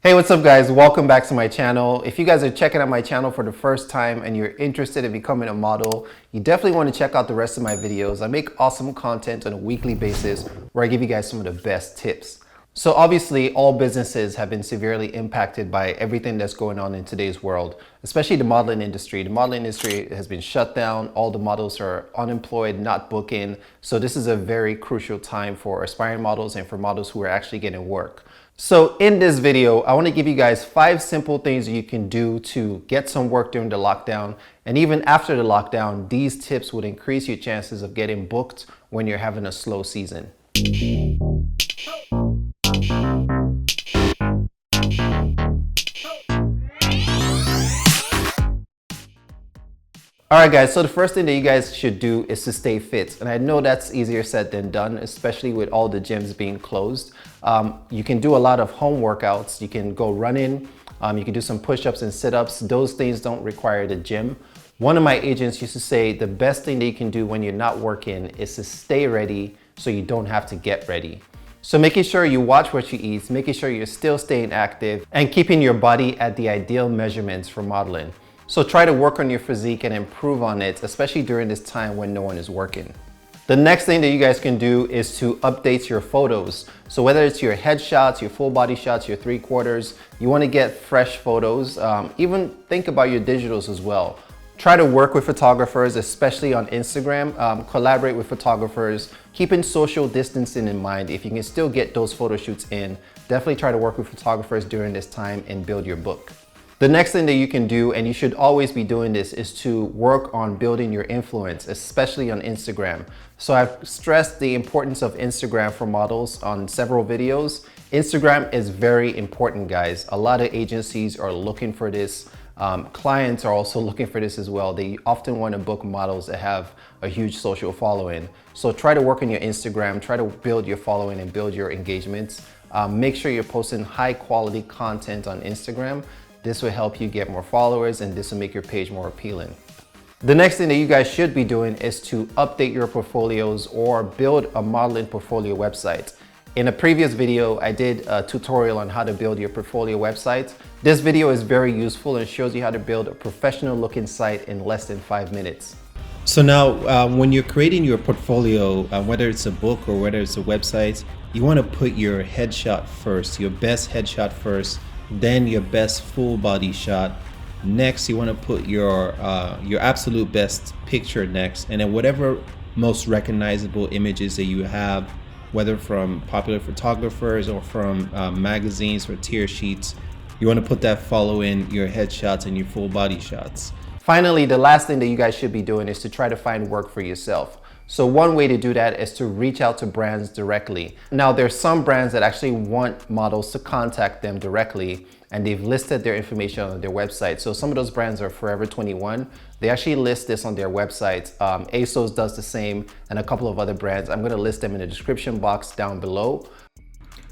Hey, what's up guys? Welcome back to my channel. If you guys are checking out my channel for the first time and you're interested in becoming a model, you definitely want to check out the rest of my videos. I make awesome content on a weekly basis where I give you guys some of the best tips. So obviously all businesses have been severely impacted by everything that's going on in today's world, especially the modeling industry. The modeling industry has been shut down. All the models are unemployed, not booking. So this is a very crucial time for aspiring models and for models who are actually getting work. So in this video, I want to give you guys 5 simple things you can do to get some work during the lockdown. And even after the lockdown, these tips would increase your chances of getting booked when you're having a slow season. All right guys, so the first thing that you guys should do is to stay fit. And I know that's easier said than done, especially with all the gyms being closed. You can do a lot of home workouts. You can go running, you can do some push-ups and sit-ups. Those things don't require the gym. One of my agents used to say the best thing that you can do when you're not working is to stay ready so you don't have to get ready. So making sure you watch what you eat, making sure you're still staying active and keeping your body at the ideal measurements for modeling. So try to work on your physique and improve on it, especially during this time when no one is working. The next thing that you guys can do is to update your photos. So whether it's your headshots, your full body shots, your 3/4, you want to get fresh photos. Even think about your digitals as well. Try to work with photographers, especially on Instagram. Collaborate with photographers, keeping social distancing in mind. If you can still get those photo shoots in, definitely try to work with photographers during this time and build your book. The next thing that you can do, and you should always be doing this, is to work on building your influence, especially on Instagram. So I've stressed the importance of Instagram for models on several videos. Instagram is very important, guys. A lot of agencies are looking for this. Clients are also looking for this as well. They often want to book models that have a huge social following. So try to work on your Instagram, try to build your following and build your engagements. Make sure you're posting high quality content on Instagram. This will help you get more followers and this will make your page more appealing. The next thing that you guys should be doing is to update your portfolios or build a modeling portfolio website. In a previous video, I did a tutorial on how to build your portfolio website. This video is very useful and shows you how to build a professional looking site in less than 5 minutes. So now when you're creating your portfolio, whether it's a book or whether it's a website, you want to put your headshot first, your best headshot first, then your best full body shot. Next, you want to put your absolute best picture next, and then whatever most recognizable images that you have, whether from popular photographers or from magazines or tear sheets, you want to put that following your headshots and your full body shots. Finally, the last thing that you guys should be doing is to try to find work for yourself. So one way to do that is to reach out to brands directly. Now there's some brands that actually want models to contact them directly and they've listed their information on their website. So some of those brands are Forever 21. They actually list this on their website. ASOS does the same and a couple of other brands. I'm gonna list them in the description box down below.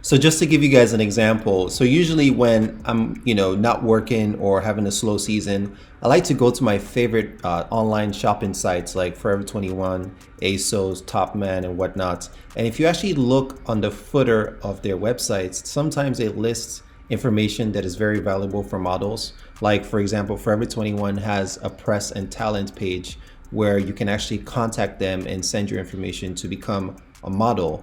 So just to give you guys an example, so usually when I'm not working or having a slow season, I like to go to my favorite online shopping sites like Forever 21, ASOS, Topman, and whatnot. And if you actually look on the footer of their websites, sometimes they list information that is very valuable for models. Like for example, Forever 21 has a press and talent page where you can actually contact them and send your information to become a model.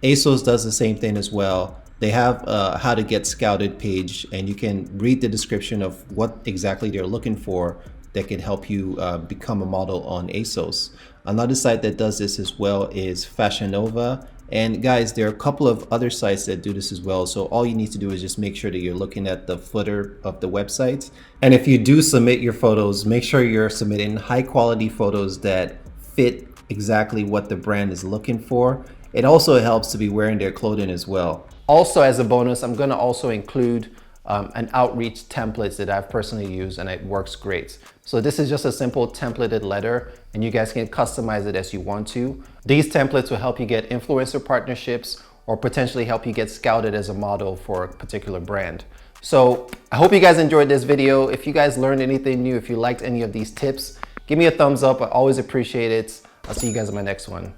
ASOS does the same thing as well. They have a how to get scouted page and you can read the description of what exactly they're looking for that can help you become a model on ASOS. Another site that does this as well is Fashion Nova. And guys, there are a couple of other sites that do this as well. So all you need to do is just make sure that you're looking at the footer of the website. And if you do submit your photos, make sure you're submitting high quality photos that fit exactly what the brand is looking for. It also helps to be wearing their clothing as well. Also, as a bonus, I'm gonna also include an outreach template that I've personally used and it works great. So this is just a simple templated letter and you guys can customize it as you want to. These templates will help you get influencer partnerships or potentially help you get scouted as a model for a particular brand. So I hope you guys enjoyed this video. If you guys learned anything new, if you liked any of these tips, give me a thumbs up. I always appreciate it. I'll see you guys in my next one.